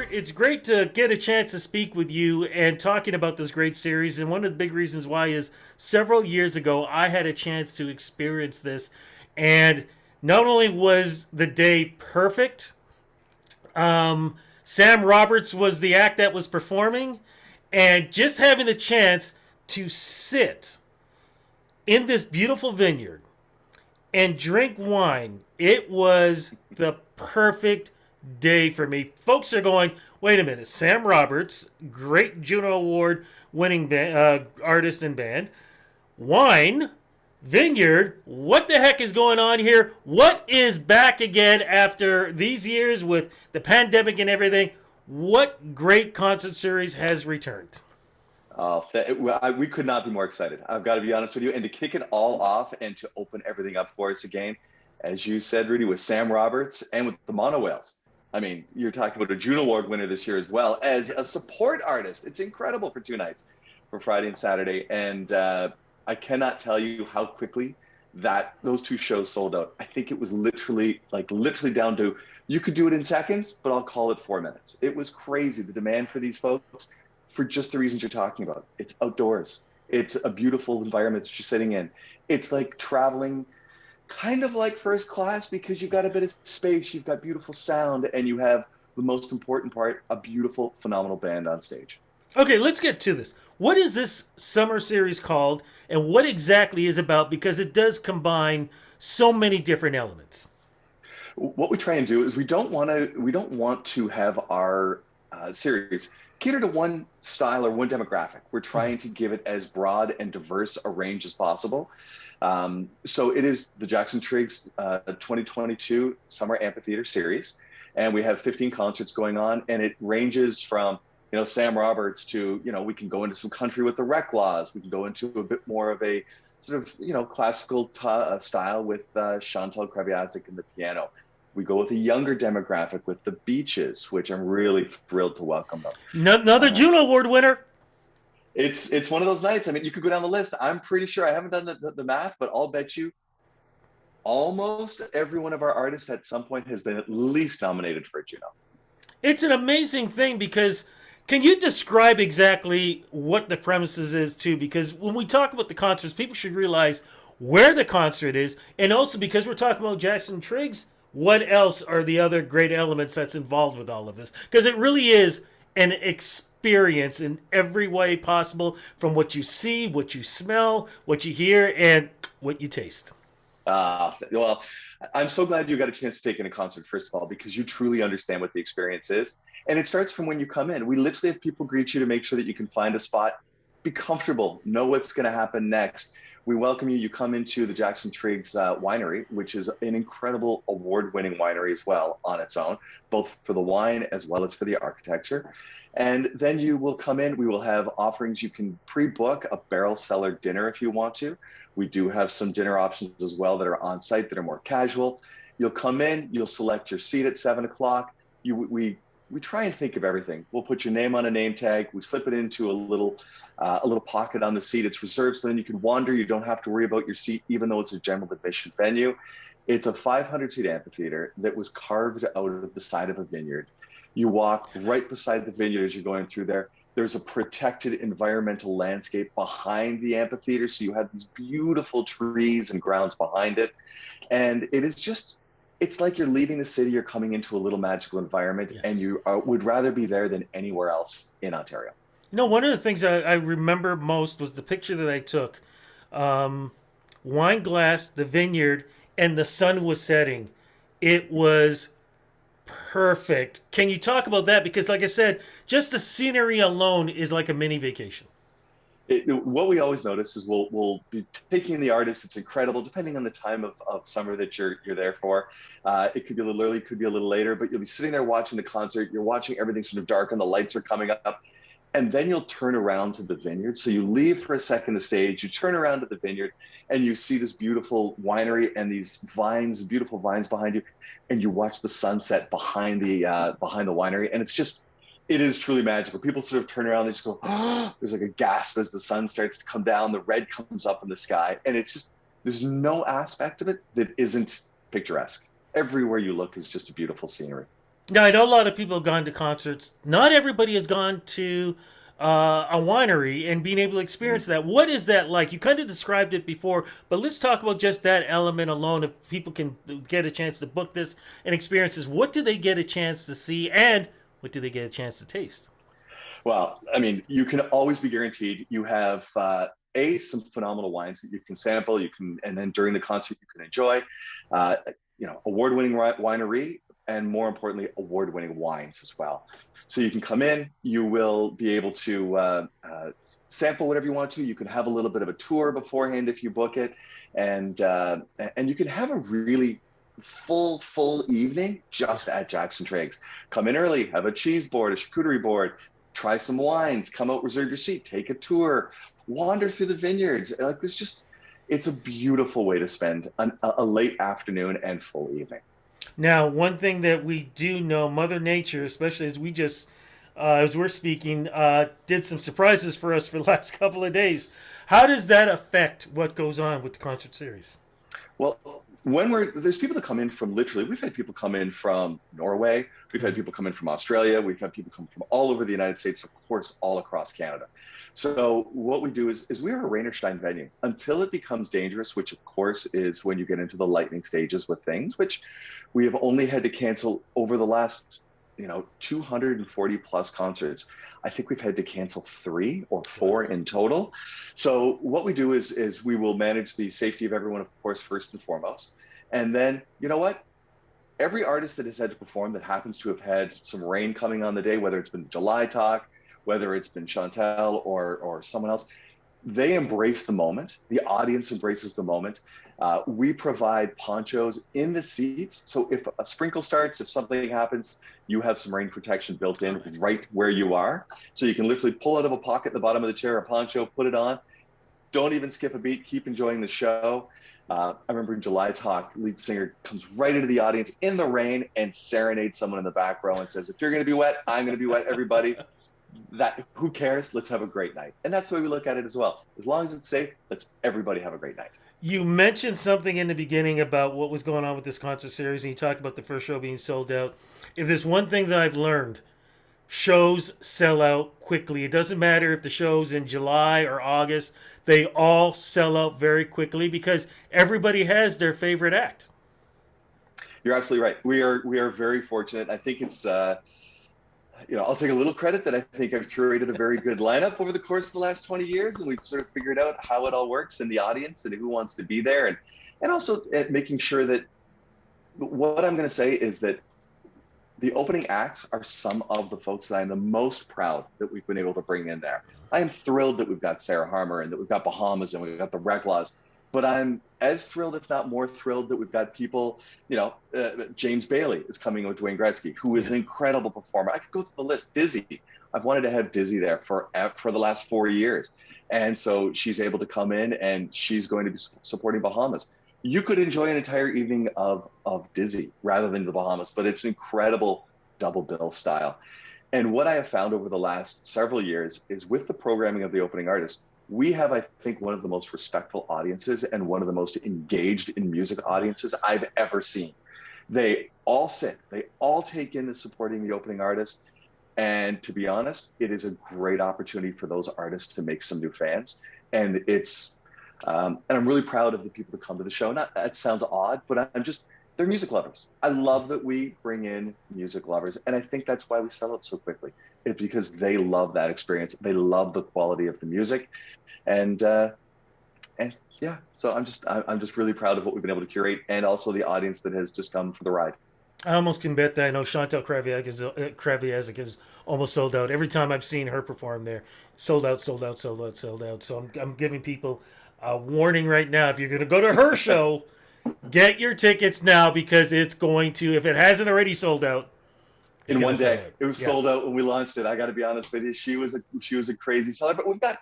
Robert, it's great to get a chance to speak with you and talking about this great series. And one of the big reasons why is several years ago, I had a chance to experience this. And not only was the day perfect, Sam Roberts was the act that was performing, and just having the chance to sit in this beautiful vineyard and drink wine, it was the perfect day for me. Folks are going, wait a minute, Sam Roberts, great Juno Award winning artist and band, wine, vineyard, what the heck is going on here? What is back again after these years with the pandemic and everything? What great concert series has returned? We could not be more excited. I've got to be honest with you. And to kick it all off and to open everything up for us again, as you said, Rudy, with Sam Roberts and with the Mono Whales. I mean, you're talking about a Juno Award winner this year as well as a support artist. It's incredible for 2 nights, for Friday and Saturday. And I cannot tell you how quickly that those two shows sold out. I think it was literally down to, you could do it in seconds, but I'll call it 4 minutes. It was crazy, the demand for these folks, for just the reasons you're talking about. It's outdoors. It's a beautiful environment that you're sitting in. It's like traveling kind of like first class because you've got a bit of space, you've got beautiful sound, and you have the most important part, a beautiful, phenomenal band on stage. Okay, let's get to this. What is this summer series called, and what exactly is it about? Because it does combine so many different elements. What we try and do is we don't want to have our series cater to one style or one demographic. We're trying to give it as broad and diverse a range as possible. So it is the Jackson Triggs 2022 Summer Amphitheatre Series, and we have 15 concerts going on, and it ranges from Sam Roberts to we can go into some country with the Rec Laws. We can go into a bit more of a sort of classical style with Chantal Kreviazuk and the piano. We go with a younger demographic with the Beaches, which I'm really thrilled to welcome them. Another Juno Award winner. It's one of those nights. I mean, you could go down the list. I'm pretty sure I haven't done the math, but I'll bet you almost every one of our artists at some point has been at least nominated for a Juno. It's an amazing thing because can you describe exactly what the premises is too? Because when we talk about the concerts, people should realize where the concert is, and also because we're talking about Jackson Triggs, what else are the other great elements that's involved with all of this? Because it really is an experience in every way possible, from what you see, what you smell, what you hear, and what you taste. Well, I'm so glad you got a chance to take in a concert, first of all, because you truly understand what the experience is. And it starts from when you come in. We literally have people greet you to make sure that you can find a spot, be comfortable, know what's going to happen next. We welcome you. You come into the Jackson Triggs winery, which is an incredible award-winning winery as well on its own, both for the wine as well as for the architecture. And then you will come in. We will have offerings. You can pre-book a barrel cellar dinner if you want to. We do have some dinner options as well that are on site that are more casual. You'll come in. You'll select your seat at 7 o'clock. We try and think of everything. We'll put your name on a name tag. We slip it into a little pocket on the seat. It's reserved so then you can wander. You don't have to worry about your seat, even though it's a general admission venue. It's a 500-seat amphitheater that was carved out of the side of a vineyard. You walk right beside the vineyard as you're going through there. There's a protected environmental landscape behind the amphitheater, so you have these beautiful trees and grounds behind it. And it's like you're leaving the city, you're coming into a little magical environment, Yes. and you would rather be there than anywhere else in Ontario. One of the things I remember most was the picture that I took. Wine glass, the vineyard, and the sun was setting. It was perfect. Can you talk about that? Because, like I said, just the scenery alone is like a mini vacation. What we always notice is we'll be taking the artist. It's incredible, depending on the time of summer that you're there for. It could be a little early, it could be a little later, but you'll be sitting there watching the concert. You're watching everything sort of dark and the lights are coming up. And then you'll turn around to the vineyard. So you leave for a second the stage, you turn around to the vineyard, and you see this beautiful winery and these vines, beautiful vines behind you, and you watch the sunset behind the winery, and it is truly magical. People sort of turn around, they just go, oh, there's like a gasp as the sun starts to come down, the red comes up in the sky, and there's no aspect of it that isn't picturesque. Everywhere you look is just a beautiful scenery. Now, I know a lot of people have gone to concerts. Not everybody has gone to a winery and being able to experience that. What is that like? You kind of described it before, but let's talk about just that element alone. If people can get a chance to book this and experience this, what do they get a chance to see, and what do they get a chance to taste? Well, I mean, you can always be guaranteed you have some phenomenal wines that you can sample. You can, and then during the concert, you can enjoy. Uh, award-winning winery, and more importantly, award-winning wines as well. So you can come in. You will be able to sample whatever you want to. You can have a little bit of a tour beforehand if you book it, and and you can have a really full evening just at Jackson Triggs. Come in early, have a cheese board, a charcuterie board, try some wines, come out, reserve your seat, take a tour, wander through the vineyards. Like this, just it's a beautiful way to spend a late afternoon and full evening. Now, one thing that we do know, Mother Nature, especially as we just, as we're speaking, did some surprises for us for the last couple of days. How does that affect what goes on with the concert series? Well, when there's people that come in from literally, we've had people come in from Norway, we've had people come in from Australia, we've had people come from all over the United States, of course, all across Canada. So what we do is we are a rain or shine venue until it becomes dangerous, which of course is when you get into the lightning stages with things, which we have only had to cancel over the last 240 plus concerts. I think we've had to cancel 3 or 4 in total. So what we do is we will manage the safety of everyone, of course, first and foremost. And then, you know what? Every artist that has had to perform that happens to have had some rain coming on the day, whether it's been July Talk, whether it's been Chantel or someone else, they embrace the moment. The audience embraces the moment. We provide ponchos in the seats. So if a sprinkle starts, if something happens, you have some rain protection built in right where you are. So you can literally pull out of a pocket at the bottom of the chair a poncho, put it on. Don't even skip a beat. Keep enjoying the show. I remember in July Talk, lead singer comes right into the audience in the rain and serenades someone in the back row and says, if you're going to be wet, I'm going to be wet, everybody. That who cares? Let's have a great night. And that's the way we look at it as well. As long as it's safe, let's everybody have a great night. You mentioned something in the beginning about what was going on with this concert series, and you talked about the first show being sold out. If there's one thing that I've learned, shows sell out quickly. It doesn't matter if the show's in July or August, they all sell out very quickly because everybody has their favorite act. You're absolutely right. We are very fortunate. I think it's I'll take a little credit that I think I've curated a very good lineup over the course of the last 20 years, and we've sort of figured out how it all works in the audience and who wants to be there, and also at making sure that what I'm going to say is that the opening acts are some of the folks that I'm the most proud that we've been able to bring in there. I am thrilled that we've got Sarah Harmer and that we've got Bahamas and we've got the Reclaws, but I'm as thrilled, if not more thrilled, that we've got people, James Bailey is coming with Dwayne Gretzky, who is an incredible performer. I could go through the list. Dizzy, I've wanted to have Dizzy there for the last 4 years. And so she's able to come in and she's going to be supporting Bahamas. You could enjoy an entire evening of Dizzy rather than the Bahamas, but it's an incredible double bill style. And what I have found over the last several years is with the programming of the opening artist, we have, I think, one of the most respectful audiences and one of the most engaged in music audiences I've ever seen. They all sit, they all take in the supporting the opening artist. And to be honest, it is a great opportunity for those artists to make some new fans. And and I'm really proud of the people that come to the show. That sounds odd, but they're music lovers. I love that we bring in music lovers. And I think that's why we sell it so quickly. It's because they love that experience. They love the quality of the music. And yeah, so I'm just really proud of what we've been able to curate, and also the audience that has just come for the ride. I almost can bet that I know Chantal Kraviazik is almost sold out. Every time I've seen her perform there, sold out, sold out, sold out, sold out. So I'm giving people a warning right now. If you're going to go to her show, get your tickets now because it's going to, if it hasn't already sold out, in one day. It was sold out when we launched it. I got to be honest with you. She was a crazy seller, but we've got,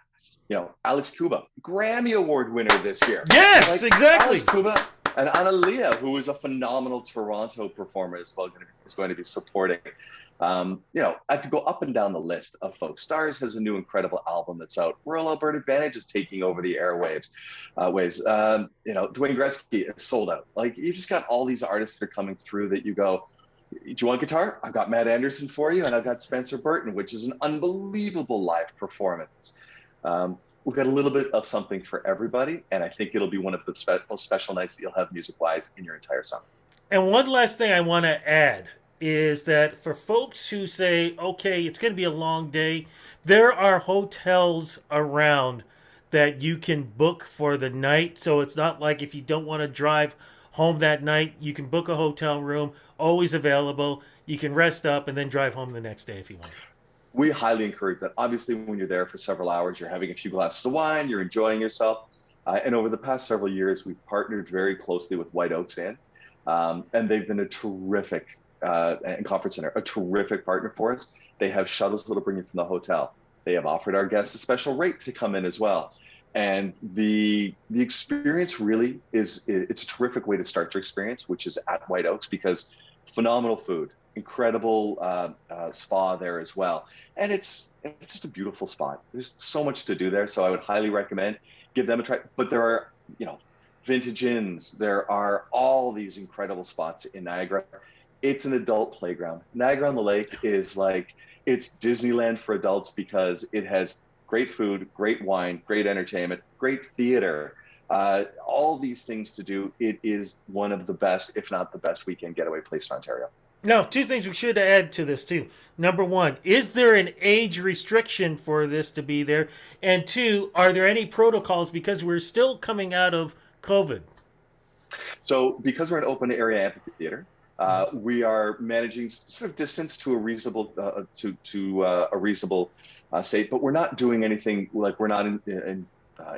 Alex Kuba, Grammy Award winner this year. Yes, exactly. Alex Kuba and Analia, who is a phenomenal Toronto performer as well, is going to be supporting. I could go up and down the list of folks. Stars has a new incredible album that's out. Rural Alberta Advantage is taking over the airwaves. Dwayne Gretzky is sold out. Like, you just got all these artists that are coming through that you go, Do you want guitar? I've got Matt Anderson for you, and I've got Spencer Burton, which is an unbelievable live performance. We've got a little bit of something for everybody, and I think it'll be one of the most special nights that you'll have music-wise in your entire summer. And one last thing I want to add is that for folks who say, okay, it's going to be a long day, there are hotels around that you can book for the night. So it's not like if you don't want to drive home that night, you can book a hotel room, always available. You can rest up and then drive home the next day if you want. We highly encourage that. Obviously, when you're there for several hours, you're having a few glasses of wine, you're enjoying yourself. And over the past several years, we've partnered very closely with White Oaks Inn, and they've been a terrific and conference center, a terrific partner for us. They have shuttles that'll bring you from the hotel. They have offered our guests a special rate to come in as well. And the experience really it's a terrific way to start your experience, which is at White Oaks, because phenomenal food, incredible spa there as well. And it's just a beautiful spot. There's so much to do there. So I would highly recommend give them a try. But there are, vintage inns. There are all these incredible spots in Niagara. It's an adult playground. Niagara on the Lake is like, it's Disneyland for adults because it has great food, great wine, great entertainment, great theater, all these things to do. It is one of the best, if not the best weekend getaway place in Ontario. Now, two things we should add to this too. Number one, is there an age restriction for this to be there? And two, are there any protocols because we're still coming out of COVID? So because we're an open area amphitheater, we are managing sort of distance to a reasonable a reasonable state, but we're not doing anything like we're not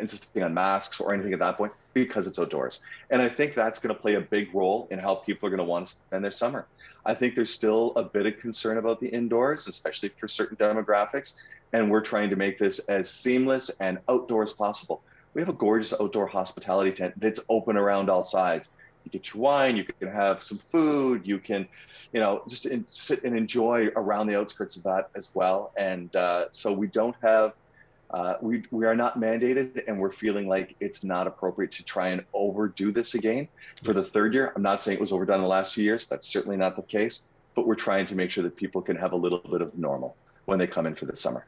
insisting on masks or anything at that point because it's outdoors. And I think that's going to play a big role in how people are going to want to spend their summer. I think there's still a bit of concern about the indoors, especially for certain demographics, and we're trying to make this as seamless and outdoor as possible. We have a gorgeous outdoor hospitality tent that's open around all sides. You get your wine, you can have some food, you can, just sit and enjoy around the outskirts of that as well. And so we don't have, we are not mandated, and we're feeling like it's not appropriate to try and overdo this again for the third year. I'm not saying it was overdone in the last 2 years. That's certainly not the case, but we're trying to make sure that people can have a little bit of normal when they come in for the summer.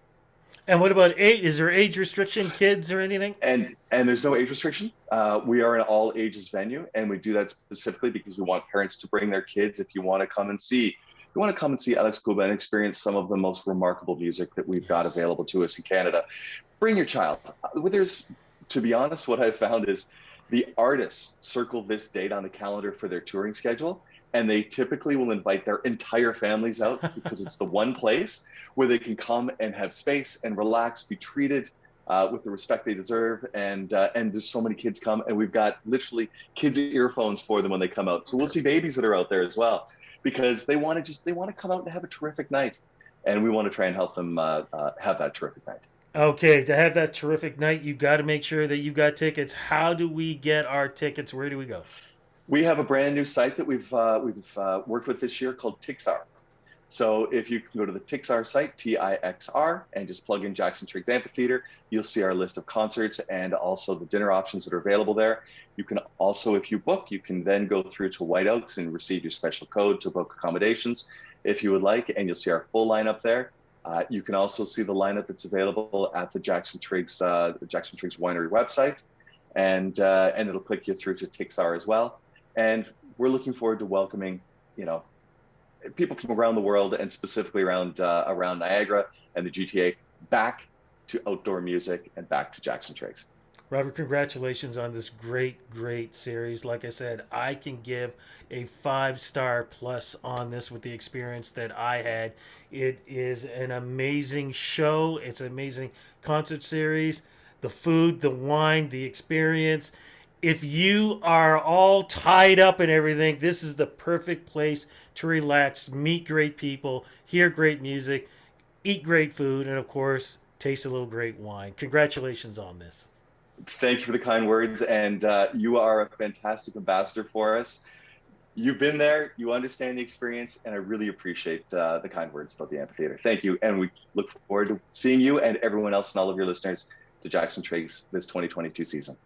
And what about age? Is there age restriction, kids or anything? And there's no age restriction. We are an all ages venue, and we do that specifically because we want parents to bring their kids. If you want to come and see, Alex Kuba and experience some of the most remarkable music that we've got available to us in Canada, bring your child. To be honest, what I've found is the artists circle this date on the calendar for their touring schedule, and they typically will invite their entire families out because it's the one place where they can come and have space and relax, be treated with the respect they deserve. And there's so many kids come, and we've got literally kids' earphones for them when they come out. So we'll see babies that are out there as well, because they want to come out and have a terrific night. And we want to try and help them have that terrific night. Okay, to have that terrific night, you got to make sure that you got tickets. How do we get our tickets? Where do we go? We have a brand new site that we've worked with this year called Tixar. So if you can go to the Tixar site, Tixr, and just plug in Jackson Triggs Amphitheatre, you'll see our list of concerts and also the dinner options that are available there. You can also, if you book, you can then go through to White Oaks and receive your special code to book accommodations if you would like, and you'll see our full lineup there. You can also see the lineup that's available at the Jackson Triggs Winery website, and it'll click you through to Tixar as well. And we're looking forward to welcoming, people from around the world, and specifically around Niagara and the GTA, back to outdoor music and back to Jackson Triggs. Robert, congratulations on this great series. Like I said, I can give a 5-star plus on this with the experience that I had. It is an amazing show. It's an amazing concert series. The food, the wine, the experience. If you are all tied up and everything, this is the perfect place to relax, meet great people, hear great music, eat great food, and of course, taste a little great wine. Congratulations on this. Thank you for the kind words, and you are a fantastic ambassador for us. You've been there, you understand the experience, and I really appreciate the kind words about the amphitheater. Thank you, and we look forward to seeing you and everyone else and all of your listeners to Jackson Triggs this 2022 season.